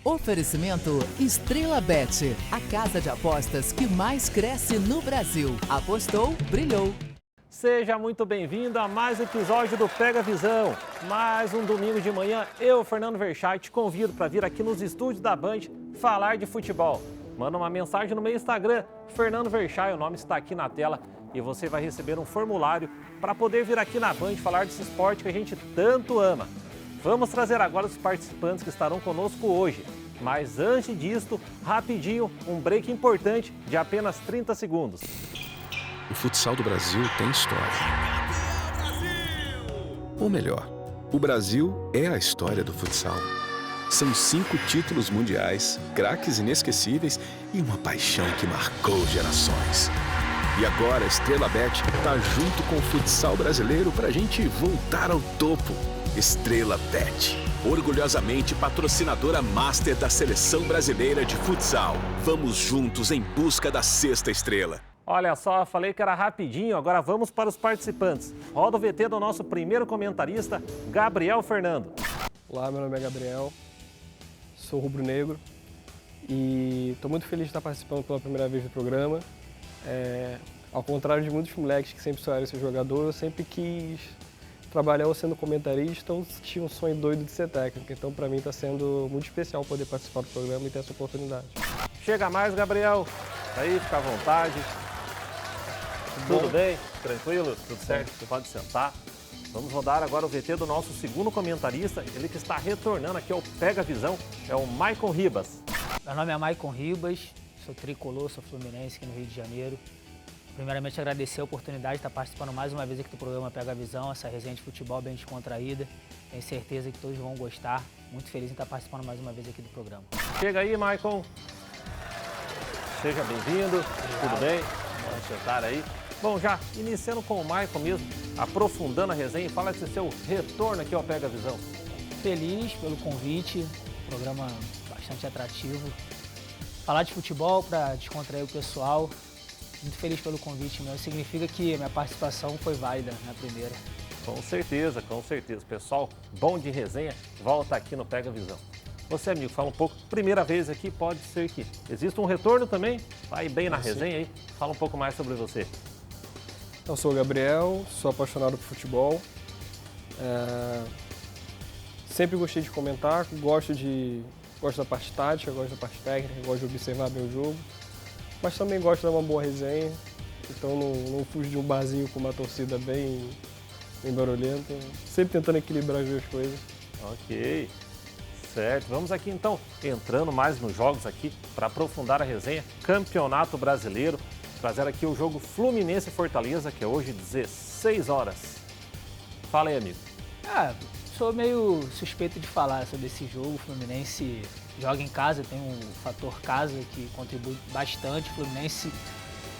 Oferecimento Estrela Bet, a casa de apostas que mais cresce no Brasil. Apostou, brilhou. Seja muito bem-vindo a mais um episódio do Pega Visão. Mais um domingo de manhã, eu, Fernando Verchay, te convido para vir aqui nos estúdios da Band falar de futebol. Manda uma mensagem no meu Instagram, Fernando Verchay, o nome está aqui na tela, e você vai receber um formulário para poder vir aqui na Band falar desse esporte que a gente tanto ama. Vamos trazer agora os participantes que estarão conosco hoje. Mas antes disso, rapidinho, um break importante de apenas 30 segundos. O futsal do Brasil tem história. Ou melhor, o Brasil é a história do futsal. São 5 títulos mundiais, craques inesquecíveis e uma paixão que marcou gerações. E agora a Estrela Bet está junto com o futsal brasileiro para a gente voltar ao topo. Estrela Bet, orgulhosamente patrocinadora master da Seleção Brasileira de Futsal. Vamos juntos em busca da 6ª estrela. Olha só, falei que era rapidinho, agora vamos para os participantes. Roda o VT do nosso primeiro comentarista, Gabriel Fernando. Olá, meu nome é Gabriel, sou rubro-negro e estou muito feliz de estar participando pela primeira vez do programa. Ao contrário de muitos moleques que sempre sonharam ser jogador, eu sempre quis trabalhar ou sendo comentarista ou tinha um sonho doido de ser técnico. Então, para mim, está sendo muito especial poder participar do programa e ter essa oportunidade. Chega mais, Gabriel. Aí, fica à vontade. Tudo bem? Tranquilo? Tudo certo? Você pode sentar. Vamos rodar agora o VT do nosso segundo comentarista, ele que está retornando aqui ao Pega Visão, é o Maicon Ribas. Meu nome é Maicon Ribas, sou tricolor, sou fluminense aqui no Rio de Janeiro. Primeiramente, agradecer a oportunidade de estar participando mais uma vez aqui do programa Pega Visão, essa resenha de futebol bem descontraída. Tenho certeza que todos vão gostar. Muito feliz em estar participando mais uma vez aqui do programa. Chega aí, Maicon. Seja bem-vindo. Tudo bem? Vamos sentar aí. Bom, já iniciando com o Maicon mesmo, aprofundando a resenha, fala desse seu retorno aqui ao Pega Visão. Feliz pelo convite, programa bastante atrativo. Falar de futebol para descontrair o pessoal. Muito feliz pelo convite meu, significa que a minha participação foi válida na primeira. Com certeza, com certeza. Pessoal, bom de resenha, volta aqui no Pega Visão. Você, amigo, fala um pouco, primeira vez aqui, pode ser que exista um retorno também, vai bem na resenha aí, fala um pouco mais sobre você. Eu sou o Gabriel, sou apaixonado por futebol, sempre gostei de comentar, gosto da parte tática, gosto da parte técnica, gosto de observar bem o jogo, mas também gosto de dar uma boa resenha, então não fujo de um barzinho com uma torcida bem barulhenta, sempre tentando equilibrar as duas coisas. Ok, certo. Vamos aqui então, entrando mais nos jogos aqui, para aprofundar a resenha, Campeonato Brasileiro, trazer aqui o jogo Fluminense e Fortaleza, que é hoje 16 horas. Fala aí, amigo. Sou meio suspeito de falar sobre esse jogo. O Fluminense joga em casa, tem um fator casa que contribui bastante. O Fluminense,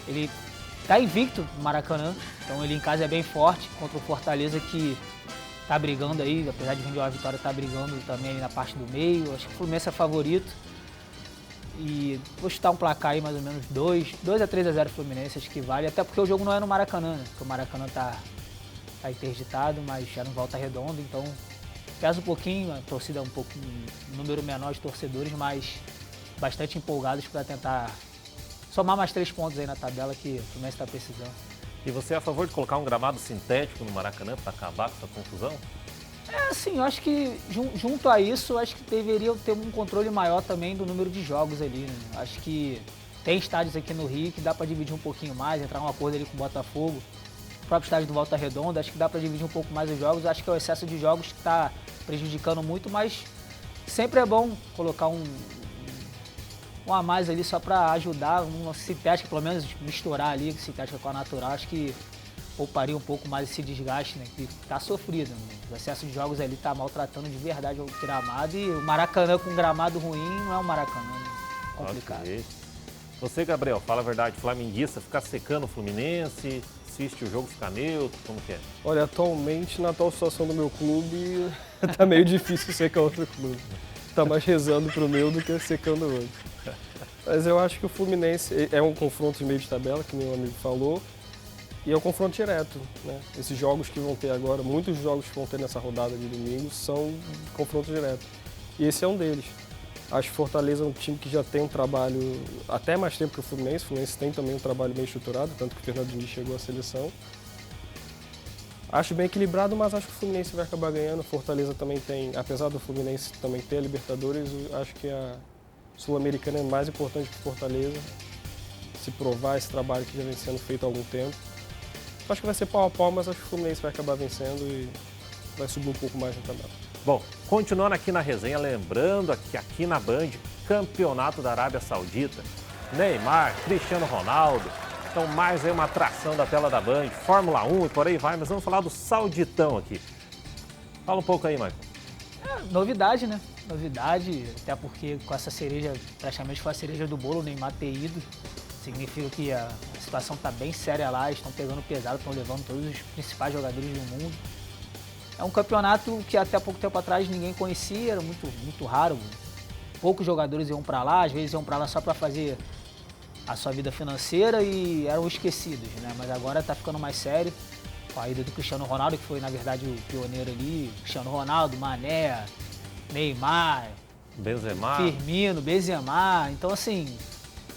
ele tá invicto no Maracanã, então ele em casa é bem forte contra o Fortaleza que tá brigando aí, apesar de vir de uma vitória, tá brigando também ali na parte do meio. Acho que o Fluminense é favorito. E vou chutar um placar aí mais ou menos 2 a 3-0 Fluminense, acho que vale, até porque o jogo não é no Maracanã, né? Porque o Maracanã tá interditado, mas já não Volta Redonda, então pesa um pouquinho, a torcida é um número menor de torcedores, mas bastante empolgados para tentar somar mais 3 pontos aí na tabela que o Fluminense está precisando. E você é a favor de colocar um gramado sintético no Maracanã para acabar com essa confusão? Sim, eu acho que junto a isso, eu acho que deveria ter um controle maior também do número de jogos ali, né? Acho que tem estádios aqui no Rio que dá para dividir um pouquinho mais, entrar um acordo ali com o Botafogo. O próprio estádio do Volta Redonda, acho que dá para dividir um pouco mais os jogos. Acho que é o excesso de jogos que está prejudicando muito, mas sempre é bom colocar um a mais ali só para ajudar, uma sintética, pelo menos misturar ali, sintética com a natural. Acho que pouparia um pouco mais esse desgaste, né, que tá sofrido. O excesso de jogos ali tá maltratando de verdade o gramado e o Maracanã com gramado ruim não é um Maracanã, né? Complicado. Okay. Você, Gabriel, fala a verdade, flamenguista, ficar secando o Fluminense, assiste o jogo, fica neutro, como que é? Olha, atualmente, na atual situação do meu clube, tá meio difícil secar outro clube. Tá mais rezando pro meu do que secando o outro. Mas eu acho que o Fluminense é um confronto de meio de tabela, que meu amigo falou, e é um confronto direto, né? Esses jogos que vão ter agora, muitos jogos que vão ter nessa rodada de domingo são confronto direto. E esse é um deles. Acho que Fortaleza é um time que já tem um trabalho até mais tempo que o Fluminense. O Fluminense tem também um trabalho bem estruturado, tanto que o Fernando Diniz chegou à seleção. Acho bem equilibrado, mas acho que o Fluminense vai acabar ganhando. Fortaleza também tem, apesar do Fluminense também ter a Libertadores, acho que a Sul-Americana é mais importante que o Fortaleza. Se provar esse trabalho que já vem sendo feito há algum tempo. Acho que vai ser pau a pau, mas acho que o Fluminense vai acabar vencendo e vai subir um pouco mais na tabela. Bom, continuando aqui na resenha, lembrando que aqui na Band, Campeonato da Arábia Saudita, Neymar, Cristiano Ronaldo, então mais aí uma atração da tela da Band, Fórmula 1 e por aí vai, mas vamos falar do Sauditão aqui. Fala um pouco aí, Michael. Novidade, né? Novidade, até porque com essa cereja, praticamente foi a cereja do bolo, o Neymar ter ido. Significa que a situação está bem séria lá, estão pegando pesado, estão levando todos os principais jogadores do mundo. É um campeonato que até pouco tempo atrás ninguém conhecia, era muito raro. Poucos jogadores iam para lá, às vezes iam para lá só para fazer a sua vida financeira e eram esquecidos, né? Mas agora está ficando mais sério. Com a ida do Cristiano Ronaldo, que foi na verdade o pioneiro ali, Cristiano Ronaldo, Mané, Neymar, Firmino, Benzema. Então assim,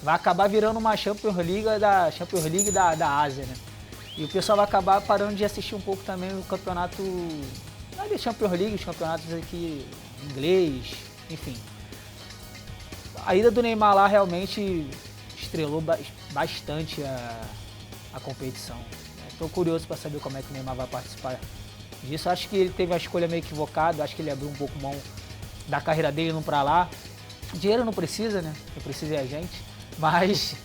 vai acabar virando uma Champions League da Ásia, né? E o pessoal vai acabar parando de assistir um pouco também o campeonato, não é de Champions League, os campeonatos aqui inglês, enfim. A ida do Neymar lá realmente estrelou bastante a competição. Estou curioso para saber como é que o Neymar vai participar disso. Acho que ele teve uma escolha meio equivocada, acho que ele abriu um pouco mão da carreira dele indo para lá. Dinheiro não precisa, né? Quem precisa é a gente. Mas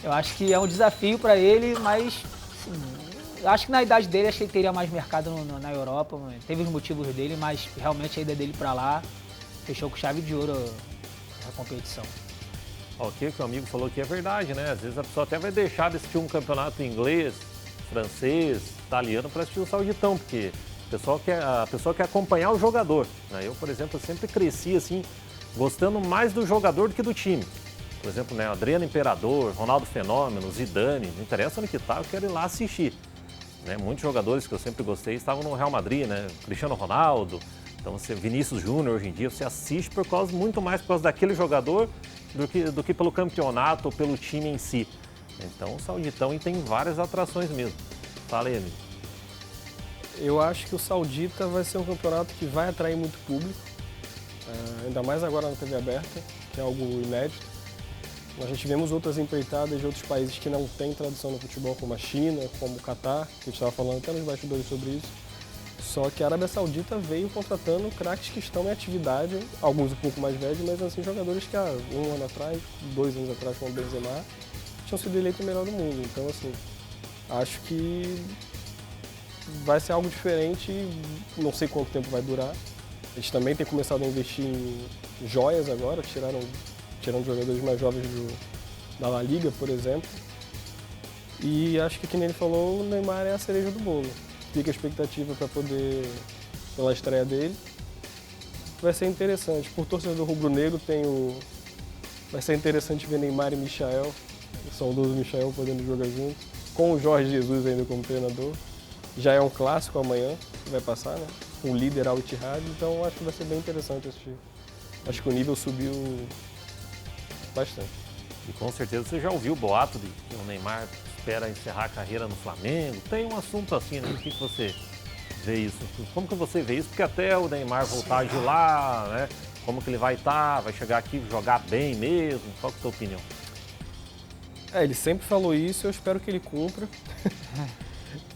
eu acho que é um desafio para ele, mas assim, acho que na idade dele acho que ele teria mais mercado na Europa. Teve os motivos dele, mas realmente a ida dele para lá fechou com chave de ouro a competição. O que o amigo falou que é verdade, né? Às vezes a pessoa até vai deixar de assistir um campeonato inglês, francês, italiano para assistir o Sauditão, porque a pessoa quer acompanhar o jogador, né? Eu, por exemplo, sempre cresci assim, gostando mais do jogador do que do time. Por exemplo, né, Adriano Imperador, Ronaldo Fenômeno, Zidane, não interessa onde que tá, eu quero ir lá assistir. Né? Muitos jogadores que eu sempre gostei estavam no Real Madrid, né? Cristiano Ronaldo, então Vinícius Júnior hoje em dia, você assiste muito mais por causa daquele jogador do que pelo campeonato ou pelo time em si. Então o Sauditão tem várias atrações mesmo. Fala aí, amigo. Eu acho que o Saudita vai ser um campeonato que vai atrair muito público, ainda mais agora na TV aberta, que é algo inédito. Nós já tivemos outras empreitadas de outros países que não têm tradição no futebol, como a China, como o Catar, que a gente estava falando até nos bastidores sobre isso. Só que a Arábia Saudita veio contratando craques que estão em atividade, alguns um pouco mais velhos, mas assim, jogadores que há 1 ano atrás, 2 anos atrás, como o Benzema, tinham sido eleitos o melhor do mundo. Então, assim, acho que vai ser algo diferente, não sei quanto tempo vai durar. A gente também tem começado a investir em joias agora, tirando jogadores mais jovens da La Liga, por exemplo. E acho que nem ele falou, o Neymar é a cereja do bolo. Fica a expectativa pela estreia dele. Vai ser interessante. Por torcedor rubro-negro, vai ser interessante ver Neymar e Michael, o saudoso Michael, podendo jogar juntos, com o Jorge Jesus ainda como treinador. Já é um clássico amanhã, que vai passar, né? O líder Al Ittihad, então acho que vai ser bem interessante assistir. Acho que o nível subiu bastante. E com certeza você já ouviu o boato de que o Neymar espera encerrar a carreira no Flamengo. Tem um assunto assim, né? O que você vê isso? Como que você vê isso? Porque até o Neymar voltar de lá, né? Como que ele vai estar? Vai chegar aqui jogar bem mesmo? Qual que é a tua opinião? Ele sempre falou isso, eu espero que ele cumpra.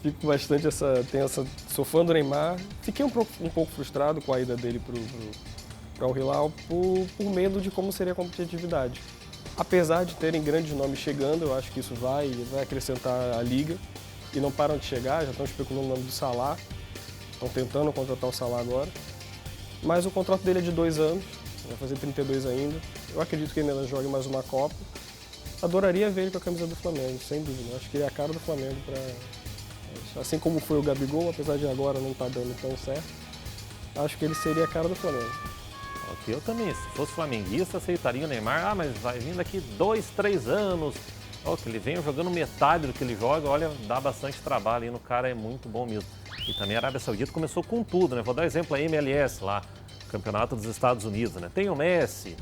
Fico bastante sou fã do Neymar. Fiquei um pouco frustrado com a ida dele para o Hilal por medo de como seria a competitividade. Apesar de terem grandes nomes chegando, eu acho que isso vai acrescentar a liga. E não param de chegar, já estão especulando o nome do Salah. Estão tentando contratar o Salah agora. Mas o contrato dele é de 2 anos, vai fazer 32 ainda. Eu acredito que ele ainda jogue mais uma Copa. Adoraria ver ele com a camisa do Flamengo, sem dúvida. Acho que ele é a cara do Flamengo assim como foi o Gabigol, apesar de agora não estar dando tão certo. Acho que ele seria a cara do Flamengo. Ok, eu também, se fosse flamenguista, aceitaria o Neymar. Mas vai vir daqui 2, 3 anos. Que ele venha jogando metade do que ele joga, olha, dá bastante trabalho e no cara é muito bom mesmo. E também a Arábia Saudita começou com tudo, né? Vou dar exemplo a MLS lá, Campeonato dos Estados Unidos, né? Tem o Messi,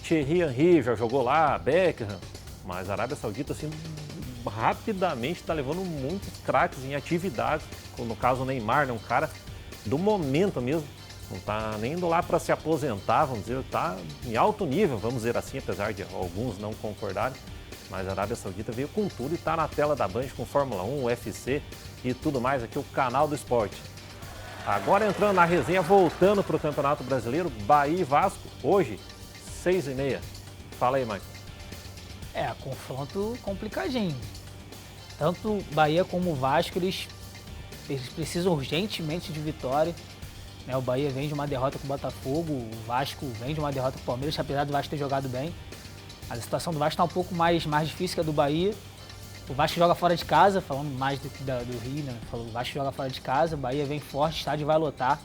Thierry Henry já jogou lá, Beckham, mas a Arábia Saudita, assim, rapidamente está levando muitos craques em atividades, no caso o Neymar, né, um cara do momento mesmo, não está nem indo lá para se aposentar, vamos dizer, está em alto nível, vamos dizer assim, apesar de alguns não concordarem, mas a Arábia Saudita veio com tudo e está na tela da Band com Fórmula 1, UFC e tudo mais, aqui o canal do esporte. Agora entrando na resenha, voltando para o Campeonato Brasileiro, Bahia e Vasco, hoje, 6h30. Fala aí, Maicon. Confronto complicadinho. Tanto Bahia como o Vasco, eles precisam urgentemente de vitória. O Bahia vem de uma derrota com o Botafogo, o Vasco vem de uma derrota com o Palmeiras, apesar do Vasco ter jogado bem. A situação do Vasco está um pouco mais difícil que a do Bahia. O Vasco joga fora de casa, falando mais do Rio, né? O Vasco joga fora de casa, o Bahia vem forte, o estádio vai lotar.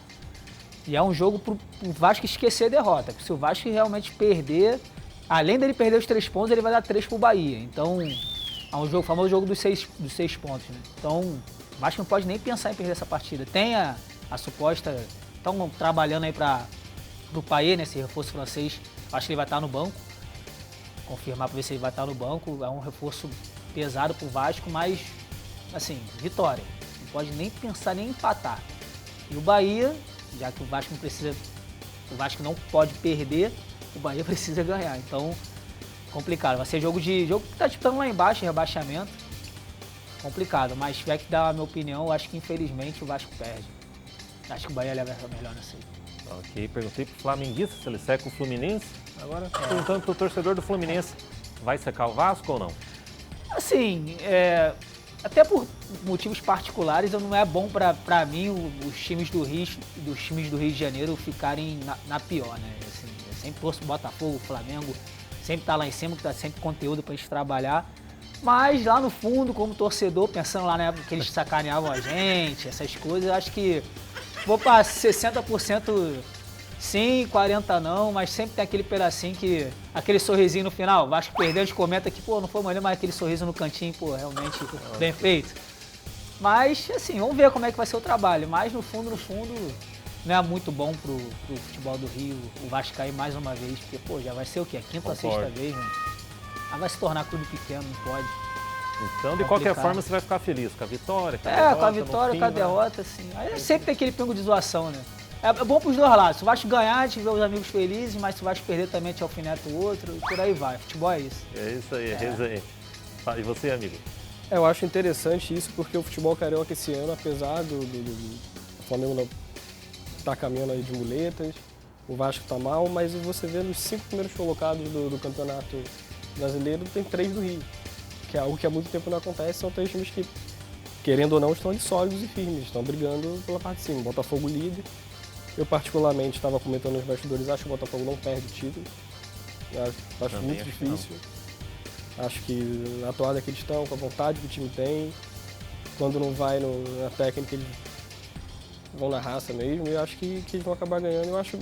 E é um jogo para o Vasco esquecer a derrota. Porque se o Vasco realmente perder, além dele perder os 3 pontos, ele vai dar 3 para o Bahia. Então, é um jogo, o famoso jogo dos 6 pontos, né? Então, o Vasco não pode nem pensar em perder essa partida. Tem a suposta... Estão trabalhando aí para o Payet, né, esse reforço francês. Acho que ele vai estar no banco. Confirmar para ver se ele vai estar no banco. É um reforço pesado para o Vasco, mas, assim, vitória. Não pode nem pensar nem em empatar. E o Bahia, já que o Vasco não pode perder, o Bahia precisa ganhar. Então, complicado. Vai ser jogo que está disputando lá embaixo, rebaixamento. Complicado, mas se tiver que dar a minha opinião, eu acho que infelizmente o Vasco perde. Acho que o Bahia leva melhor nessa aí. Ok, perguntei pro flamenguista se ele seca o Fluminense. Agora, perguntando pro torcedor do Fluminense, vai secar o Vasco ou não? Assim, até por motivos particulares, não é bom para mim os times do Rio de Janeiro ficarem na pior, né? Assim, eu sempre torço Botafogo, Flamengo, sempre tá lá em cima, que tá sempre conteúdo pra gente trabalhar. Mas lá no fundo, como torcedor, pensando lá na época que eles sacaneavam a gente, essas coisas, eu acho que vou para 60% sim, 40% não, mas sempre tem aquele pedacinho aquele sorrisinho no final. O Vasco perdeu, a gente comenta que, não foi maneiro, mas aquele sorriso no cantinho, realmente bem feito. Mas, assim, vamos ver como é que vai ser o trabalho. Mas, no fundo, não é muito bom pro futebol do Rio o Vasco cair mais uma vez, porque, já vai ser o quê? A quinta ou a sexta vez, né? Vai se tornar clube pequeno, não pode. Então, de qualquer forma, você vai ficar feliz com a vitória, com a vitória, com a derrota, assim. Aí sempre tem aquele pingo de zoação, né? É bom pros dois lados. Se o Vasco ganhar, a gente vê os amigos felizes, mas se o Vasco perder também, a gente alfineta o outro, e por aí vai. Futebol é isso. É isso aí, resenha. E você, amigo? Eu acho interessante isso, porque o futebol carioca esse ano, apesar do Flamengo não tá caminhando aí de muletas, o Vasco tá mal, mas você vê nos 5 primeiros colocados do campeonato brasileiro, tem 3 do Rio, que é algo que há muito tempo não acontece. São 3 times que, querendo ou não, estão ali sólidos e firmes, estão brigando pela parte de cima. Botafogo líder. Eu, particularmente, estava comentando nos bastidores, acho que o Botafogo não perde o título. Acho muito difícil. Acho que a toada que eles estão, com a vontade que o time tem, quando não vai na técnica, eles vão na raça mesmo, e eu acho que eles vão acabar ganhando. Eu acho,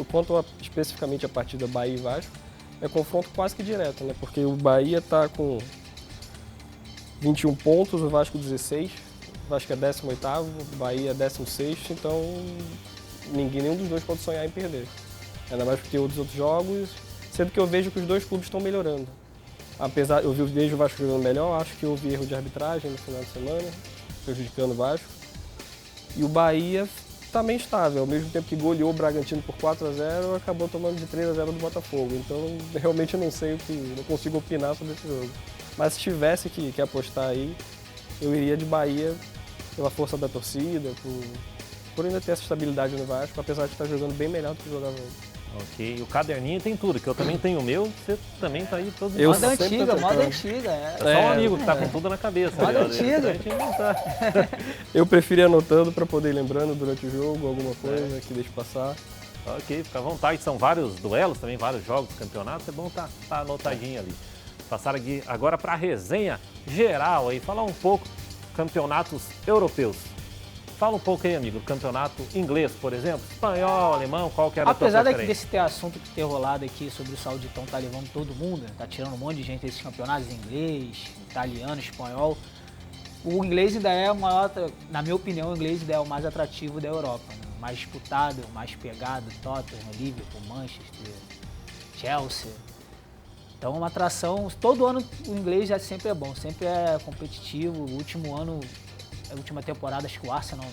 quanto especificamente a partida Bahia e Vasco, é confronto quase que direto, né? Porque o Bahia está com 21 pontos, o Vasco 16, o Vasco é 18º, o Bahia é 16º, então nenhum dos dois pode sonhar em perder. Ainda mais porque os outros jogos, sendo que eu vejo que os dois clubes estão melhorando. Apesar, eu vejo o Vasco jogando melhor, acho que houve erro de arbitragem no final de semana, prejudicando o Vasco. E o Bahia também estável, ao mesmo tempo que goleou o Bragantino por 4-0, acabou tomando de 3-0 do Botafogo. Então, realmente eu não consigo opinar sobre esse jogo. Mas se tivesse que apostar aí, eu iria de Bahia pela força da torcida, por ainda ter essa estabilidade no Vasco, apesar de estar jogando bem melhor do que jogava antes. Ok, o caderninho tem tudo, que eu também tenho o meu, você também tá aí todo mundo. Moda antiga. É só um amigo que tá com tudo na cabeça. Moda antiga. Eu prefiro anotando para poder ir lembrando durante o jogo, alguma coisa que deixe passar. Ok, fica à vontade, são vários duelos também, vários jogos, campeonatos, é bom tá anotadinho ali. Passar aqui agora para a resenha geral aí, falar um pouco campeonatos europeus. Fala um pouco aí, amigo, do campeonato inglês, por exemplo, espanhol, alemão, qual que era a tua preferência? Apesar desse ter assunto que ter rolado aqui sobre o Sauditão tá levando todo mundo, tá tirando um monte de gente desses campeonatos, inglês, italiano, espanhol, o inglês ainda é o maior, na minha opinião, o inglês ainda é o mais atrativo da Europa, né? Mais disputado, mais pegado, Tottenham, Liverpool, Manchester, Chelsea. Então é uma atração, todo ano o inglês já sempre é bom, sempre é competitivo. O último ano, a última temporada, acho que o Arsenal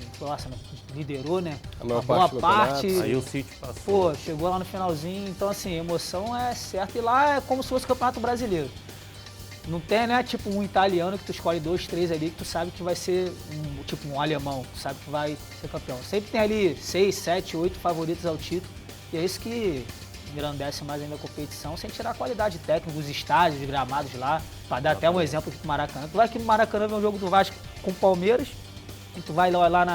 liderou, né? A maior Uma boa parte do parte. campeonato. Aí o City passou. Pô, chegou lá no finalzinho, então assim, emoção é certa. E lá é como se fosse o Campeonato Brasileiro. Não tem, né, tipo um italiano que tu escolhe 2, 3 ali que tu sabe que vai ser tipo um alemão, tu sabe que vai ser campeão. Sempre tem ali 6, 7, 8 favoritos ao título. E é isso que engrandece mais ainda a competição, sem tirar a qualidade técnica, os estádios, os gramados lá. Para dar até um exemplo aqui do Maracanã. Tu vai aqui no Maracanã ver um jogo do Vasco com o Palmeiras, e tu vai lá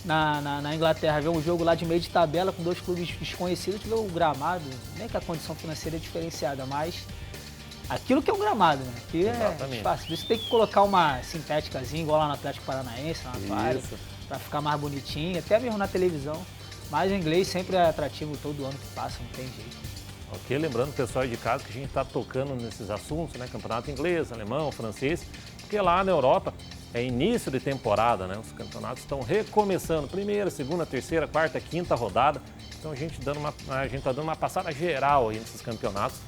na Inglaterra ver um jogo lá de meio de tabela com 2 clubes desconhecidos, tu vê o gramado, nem que a condição financeira é diferenciada, mas aquilo que é um gramado, né? Que é fácil. Você tem que colocar uma sintéticazinha, igual lá no Atlético Paranaense, na toalha, para ficar mais bonitinho, até mesmo na televisão. Mas o inglês sempre é atrativo todo ano que passa, não tem jeito. Ok, lembrando, pessoal de casa, que a gente está tocando nesses assuntos, né? Campeonato inglês, alemão, francês, porque lá na Europa é início de temporada, né? Os campeonatos estão recomeçando, primeira, segunda, terceira, quarta, quinta rodada. Então a gente está dando uma passada geral aí nesses campeonatos.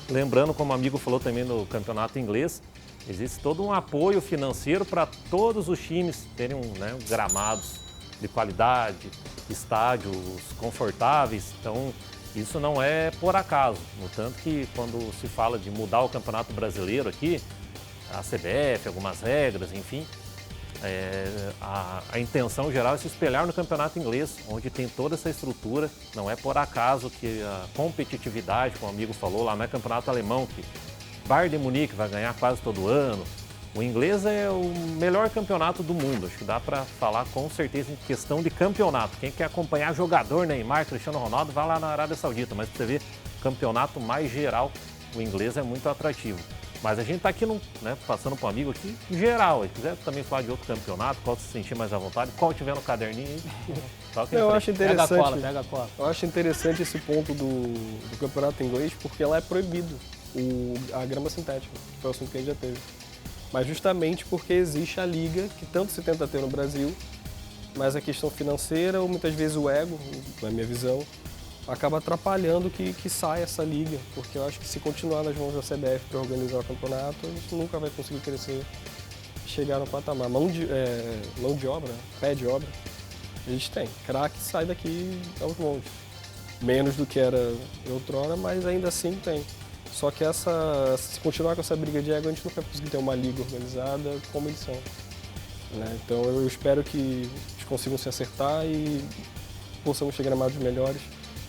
Lembrando, como o amigo falou também no campeonato inglês, existe todo um apoio financeiro para todos os times terem gramados de qualidade, estádios confortáveis. Então isso não é por acaso. No tanto que quando se fala de mudar o Campeonato Brasileiro aqui, a CBF, algumas regras, enfim, a intenção geral é se espelhar no campeonato inglês, onde tem toda essa estrutura. Não é por acaso que a competitividade, como o amigo falou, lá não é campeonato alemão, que Bayern de Munique vai ganhar quase todo ano. O inglês é o melhor campeonato do mundo, acho que dá para falar com certeza em questão de campeonato. Quem quer acompanhar jogador, Neymar, Cristiano Ronaldo, vai lá na Arábia Saudita, mas para você ver, campeonato mais geral, o inglês é muito atrativo. Mas a gente está aqui, passando para um amigo aqui, em geral. Se quiser também falar de outro campeonato, qual se sentir mais à vontade, qual tiver no caderninho aí. Eu acho interessante. Pega a cola. Eu acho interessante esse ponto do campeonato inglês, porque lá é proibido a grama sintética, que foi o assunto que a gente já teve. Mas justamente porque existe a liga, que tanto se tenta ter no Brasil, mas a questão financeira, ou muitas vezes o ego, na minha visão, acaba atrapalhando que saia essa liga, porque eu acho que se continuar nas mãos da CBF para organizar o campeonato, a gente nunca vai conseguir crescer e chegar no patamar. Mão de obra, pé de obra, a gente tem. Craque sai daqui aos montes. Menos do que era outrora, mas ainda assim tem. Só que se continuar com essa briga de ego, a gente nunca vai conseguir ter uma liga organizada como eles são. Né? Então eu espero que eles consigam se acertar e possamos chegar a gramados melhores.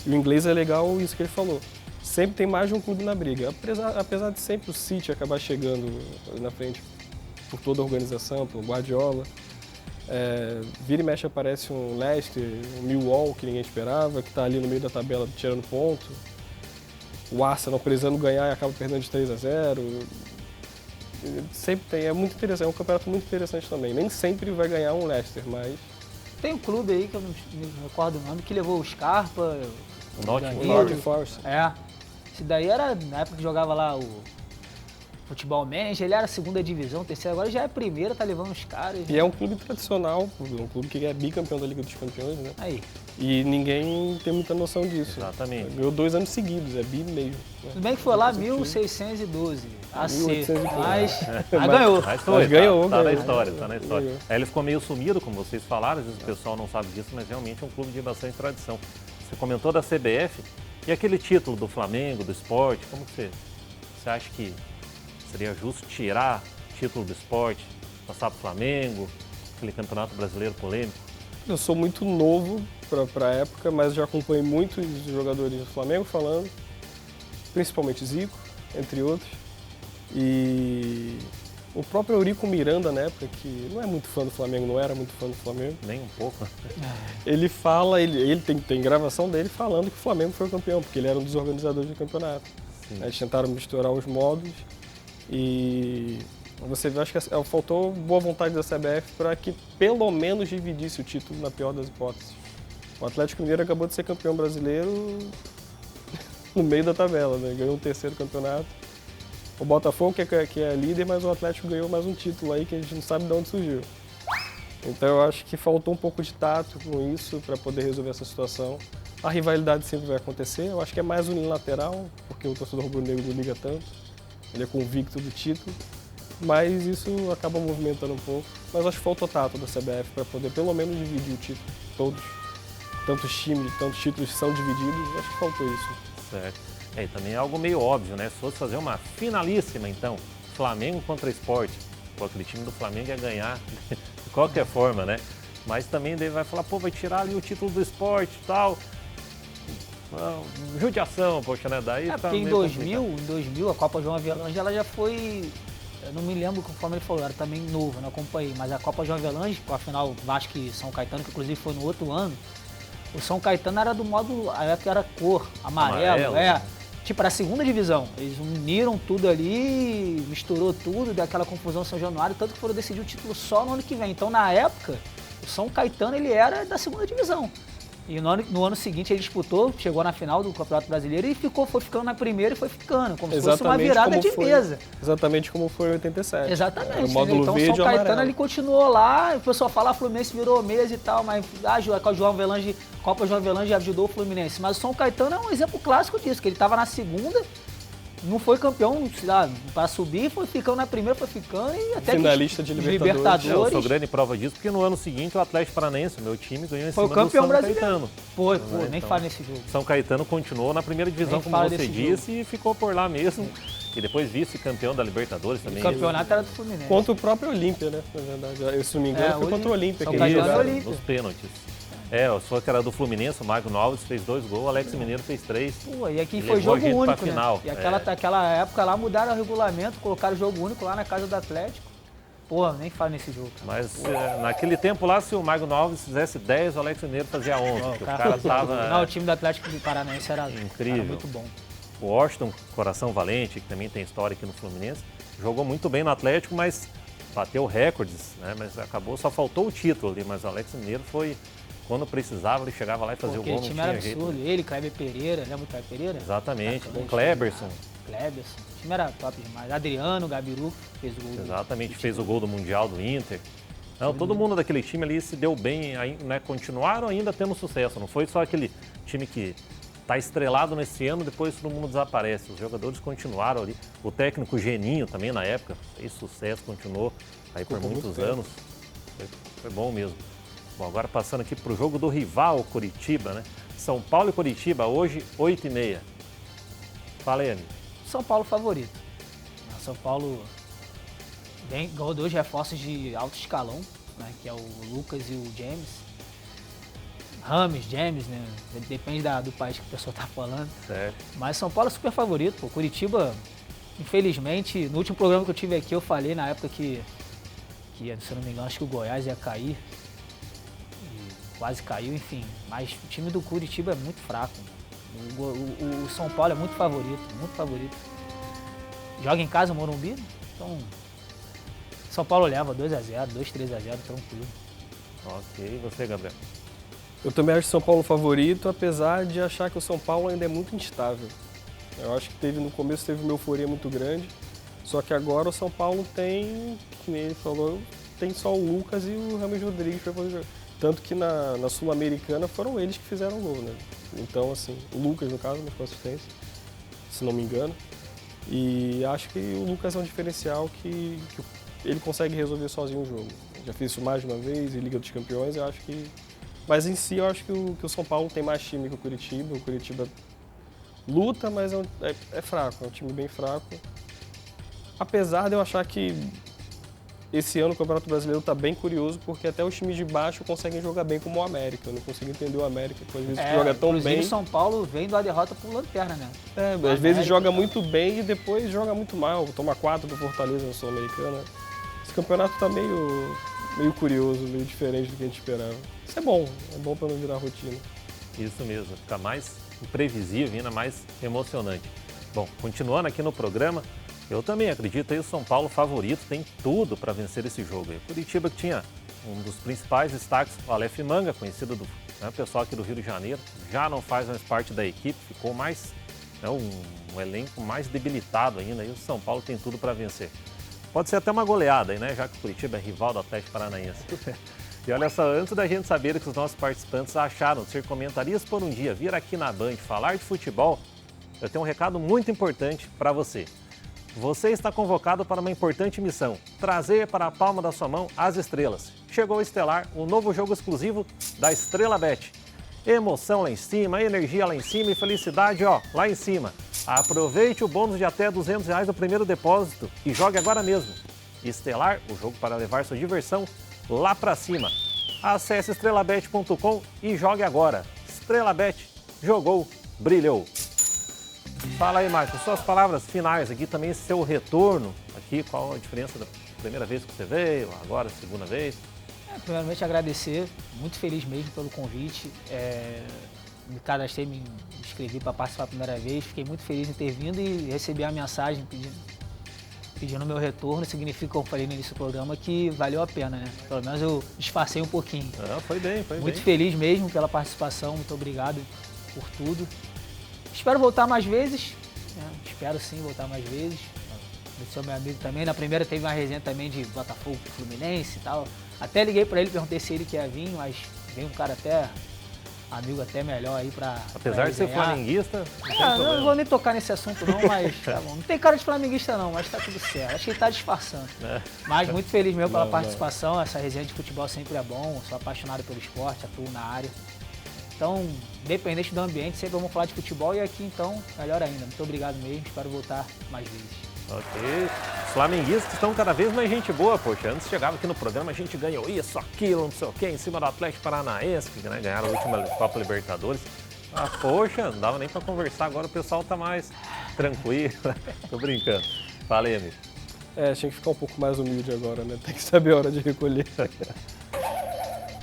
E o inglês é legal, isso que ele falou. Sempre tem mais de um clube na briga. Apesar de sempre o City acabar chegando na frente por toda a organização, por Guardiola. Vira e mexe aparece um Leicester, um Millwall que ninguém esperava, que está ali no meio da tabela tirando ponto. O Arsenal precisando ganhar e acaba perdendo de 3-0. Sempre tem, é muito interessante, é um campeonato muito interessante também. Nem sempre vai ganhar um Leicester, mas... Tem um clube aí, que eu não me recordo o nome, que levou o Scarpa, o Nottingham Forest. Esse daí era, na época que jogava lá o Futebol Manager, ele era segunda divisão, terceira, agora já é primeira, tá levando os caras. E é um clube tradicional, um clube que é bicampeão da Liga dos Campeões, né? Aí. E ninguém tem muita noção disso. Exatamente. Ganhou 2 anos seguidos, é bi mesmo. Né? Tudo bem que foi lá 1612, AC, 1812. mas ganhou. Mas ganhou. Tá na história, tá na história. Ganhou. Aí ele ficou meio sumido, como vocês falaram, às vezes o pessoal não sabe disso, mas realmente é um clube de bastante tradição. Você comentou da CBF, e aquele título do Flamengo, do Sport, como que você acha que seria justo tirar o título do Sport, passar para o Flamengo, aquele campeonato brasileiro polêmico? Eu sou muito novo para a época, mas já acompanhei muitos jogadores do Flamengo falando, principalmente Zico, entre outros. E o próprio Eurico Miranda, na época, que não é muito fã do Flamengo, não era muito fã do Flamengo. Nem um pouco. Ele fala, ele tem gravação dele falando que o Flamengo foi o campeão, porque ele era um dos organizadores do campeonato. Eles tentaram misturar os modos e você vê, acho que faltou boa vontade da CBF para que pelo menos dividisse o título na pior das hipóteses. O Atlético Mineiro acabou de ser campeão brasileiro no meio da tabela, né? Ganhou o 3º campeonato. O Botafogo que é líder, mas o Atlético ganhou mais um título aí que a gente não sabe de onde surgiu. Então eu acho que faltou um pouco de tato com isso para poder resolver essa situação. A rivalidade sempre vai acontecer, eu acho que é mais unilateral, porque o torcedor rubro-negro não liga tanto, ele é convicto do título, mas isso acaba movimentando um pouco. Mas acho que falta o tato da CBF para poder pelo menos dividir o título, todos. Tantos times, tantos títulos são divididos, acho que faltou isso. Certo. E também é algo meio óbvio, né? Se fosse fazer uma finalíssima, então, Flamengo contra Sport, aquele time do Flamengo ia ganhar de qualquer forma, né? Mas também daí vai falar, pô, vai tirar ali o título do Sport e tal. Judiação, poxa, né? Daí tá porque em meio 2000 a Copa João Avelange ela já foi, eu não me lembro conforme ele falou, era também novo, não acompanhei, mas a Copa João Avelange, com a final Vasco e São Caetano, que inclusive foi no outro ano, o São Caetano era do modo, a época era cor, amarelo. Tipo, era a segunda divisão. Eles uniram tudo ali, misturou tudo, deu aquela confusão São Januário, tanto que foram decidir o título só no ano que vem. Então, na época, o São Caetano ele era da segunda divisão. E no ano seguinte ele disputou, chegou na final do Campeonato Brasileiro e foi ficando na primeira e foi ficando, como se fosse uma virada de mesa. Exatamente como foi em 87. Exatamente. O módulo então verde o São Caetano amarelo. ele continuou lá, o pessoal fala, Fluminense virou mesa e tal, mas a João Avelange, Copa João Avelange ajudou o Fluminense. Mas o São Caetano é um exemplo clássico disso, que ele estava na segunda, não foi campeão para subir, foi ficando na primeira, foi ficando e até finalista de Libertadores. Eu sou grande prova disso, porque no ano seguinte o Atlético Paranaense, meu time, ganhou em foi cima o campeão do São brasileiro. Caetano. Foi, nem então, fala nesse jogo. São Caetano continuou na primeira divisão, como você disse, e ficou por lá mesmo. E depois vice-campeão da Libertadores também. O campeonato era do Fluminense. Contra o próprio Olímpia, né? Na verdade, se não me engano, foi contra o Olímpia. São Caetano e nos pênaltis. Eu sou que era do Fluminense, o Magno Alves fez 2 gols, o Alex Mineiro fez 3. Pô, e aqui foi jogo único, né? Final. E aquela época lá mudaram o regulamento, colocaram jogo único lá na casa do Atlético. Pô, nem falo nesse jogo. Mas naquele tempo lá, se o Magno Alves fizesse 10, o Alex Mineiro fazia 11. Porque o cara tava... Não, o time do Atlético do Paranaense era incrível. Era muito bom. O Washington, Coração Valente, que também tem história aqui no Fluminense, jogou muito bem no Atlético, mas bateu recordes, né? Mas acabou, só faltou o título ali, mas o Alex Mineiro foi... Quando precisava, ele chegava lá e fazia o gol, não tinha jeito. O time era absurdo. Ele, Kleber Pereira, lembra o Kleber Pereira? Exatamente, o Kleberson. O time era top demais. Adriano, Gabiru, fez o gol. Exatamente, fez o gol do Mundial do Inter. Não, todo mundo daquele time ali se deu bem, né? Continuaram ainda tendo sucesso. Não foi só aquele time que está estrelado nesse ano, depois todo mundo desaparece. Os jogadores continuaram ali. O técnico Geninho também na época fez sucesso, continuou aí por muitos anos. Foi bom mesmo. Bom, agora passando aqui para o jogo do rival, Coritiba, né? São Paulo e Coritiba, hoje, 8h30. Fala aí, amigo. São Paulo favorito. São Paulo ganhou 2 reforços de alto escalão, né? Que é o Lucas e o James. James, né? Depende do país que a pessoa está falando. Certo. Mas São Paulo é super favorito, pô. Curitiba, infelizmente, no último programa que eu tive aqui, eu falei na época que se eu não me engano, acho que o Goiás ia cair. Quase caiu, enfim. Mas o time do Curitiba é muito fraco. O São Paulo é muito favorito, muito favorito. Joga em casa o Morumbi, então São Paulo leva 2-0, 2-3-0, tranquilo. Ok, e você, Gabriel? Eu também acho o São Paulo favorito, apesar de achar que o São Paulo ainda é muito instável. Eu acho que no começo teve uma euforia muito grande, só que agora o São Paulo tem, que nem ele falou, tem só o Lucas e o Rames Rodrigues para poder jogar. Tanto que na Sul-Americana foram eles que fizeram o gol, né? Então, assim, o Lucas, no caso, com assistência, se não me engano. E acho que o Lucas é um diferencial que ele consegue resolver sozinho o jogo. Já fiz isso mais de uma vez em Liga dos Campeões, eu acho que... Mas em si, eu acho que o São Paulo tem mais time que o Curitiba. O Curitiba luta, mas é fraco, é um time bem fraco. Apesar de eu achar que esse ano o Campeonato Brasileiro está bem curioso, porque até os times de baixo conseguem jogar bem, como o América. Eu não consigo entender o América, que às vezes joga tão bem. O São Paulo vem da derrota por Lanterna, né? Às vezes joga muito bem e depois joga muito mal. Toma 4 do Fortaleza na Sul-Americana. Esse campeonato está meio curioso, meio diferente do que a gente esperava. Isso é bom para não virar rotina. Isso mesmo, fica mais imprevisível e ainda mais emocionante. Bom, continuando aqui no programa, eu também acredito que o São Paulo favorito tem tudo para vencer esse jogo. O Curitiba que tinha um dos principais destaques, o Aleph Manga, conhecido do pessoal aqui do Rio de Janeiro, já não faz mais parte da equipe, ficou mais um elenco mais debilitado ainda, e o São Paulo tem tudo para vencer. Pode ser até uma goleada, né? Já que o Curitiba é rival do Atlético Paranaense. E olha só, antes da gente saber o que os nossos participantes acharam de ser comentaristas por um dia, vir aqui na Band falar de futebol, eu tenho um recado muito importante para você. Você está convocado para uma importante missão, trazer para a palma da sua mão as estrelas. Chegou o Estelar, o novo jogo exclusivo da Estrela Bet. Emoção lá em cima, energia lá em cima e felicidade, ó, lá em cima. Aproveite o bônus de até R$200 no primeiro depósito e jogue agora mesmo. Estelar, o jogo para levar sua diversão lá para cima. Acesse estrelabet.com e jogue agora. Estrela Bet, jogou, brilhou. Fala aí, Márcio, suas palavras finais aqui também, seu retorno aqui, qual a diferença da primeira vez que você veio, agora a segunda vez? Primeiramente agradecer, muito feliz mesmo pelo convite. Me cadastrei, me inscrevi para participar a primeira vez, fiquei muito feliz em ter vindo e receber a mensagem pedindo o meu retorno. Significa, como eu falei no início do programa, que valeu a pena, né? Pelo menos eu disfarcei um pouquinho. Foi bem. Muito feliz mesmo pela participação, muito obrigado por tudo. Espero voltar mais vezes, né? Espero sim voltar mais vezes. O seu meu amigo também, na primeira teve uma resenha também de Botafogo, Fluminense e tal. Até liguei para ele, perguntei se ele quer vir, mas veio um cara até, amigo até melhor aí para Apesar de ser flamenguista, não vou nem tocar nesse assunto não, mas tá bom. Não tem cara de flamenguista não, mas tá tudo certo. Acho que ele tá disfarçando. Mas muito feliz mesmo pela participação, essa resenha de futebol sempre é bom, sou apaixonado pelo esporte, atuo na área. Então, independente do ambiente, sempre vamos falar de futebol e aqui então, melhor ainda. Muito obrigado mesmo, espero voltar mais vezes. Ok. Os flamenguistas estão cada vez mais gente boa, poxa. Antes chegava aqui no programa, a gente ganhou isso, aquilo, não sei o quê, em cima do Atlético Paranaense, que ganharam a última Copa Libertadores. Poxa, não dava nem pra conversar, agora o pessoal tá mais tranquilo. Tô brincando. Fala aí, amigo. Tinha que ficar um pouco mais humilde agora, né? Tem que saber a hora de recolher.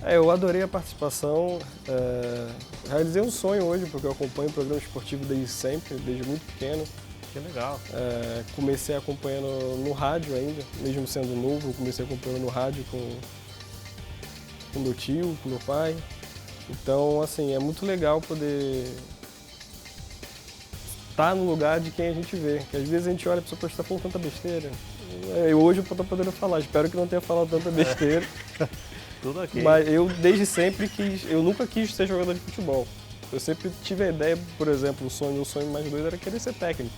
Eu adorei a participação. Realizei um sonho hoje, porque eu acompanho o programa esportivo desde sempre, desde muito pequeno. Que legal. Comecei acompanhando no rádio ainda, mesmo sendo novo, comecei acompanhando no rádio com meu tio, com meu pai. Então, assim, é muito legal poder estar no lugar de quem a gente vê. Que às vezes a gente olha e a pessoa está falando tanta besteira. Hoje eu estou podendo falar, espero que não tenha falado tanta besteira. Tudo aqui. Mas eu desde sempre eu nunca quis ser jogador de futebol. Eu sempre tive a ideia, por exemplo, meu sonho mais doido era querer ser técnico.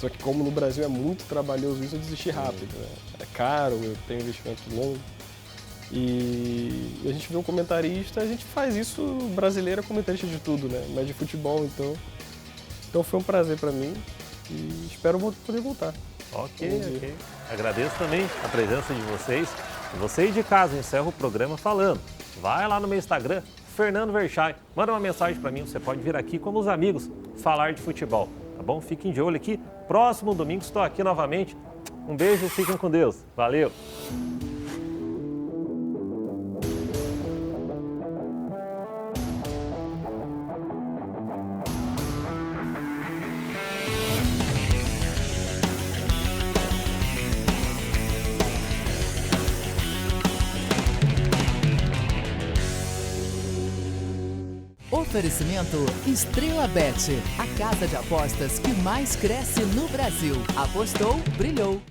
Só que como no Brasil é muito trabalhoso isso, eu desisti rápido. Né? É caro, eu tenho investimento longo. E a gente vê um comentarista, a gente faz isso, brasileiro é comentarista de tudo, né? Mas de futebol, então. Então foi um prazer para mim e espero poder voltar. Ok. Agradeço também a presença de vocês. E você aí de casa, encerra o programa falando. Vai lá no meu Instagram, Fernando Verchay. Manda uma mensagem para mim, você pode vir aqui como os amigos falar de futebol. Tá bom? Fiquem de olho aqui. Próximo domingo estou aqui novamente. Um beijo, fiquem com Deus. Valeu! Oferecimento Estrela Bet, a casa de apostas que mais cresce no Brasil. Apostou, brilhou.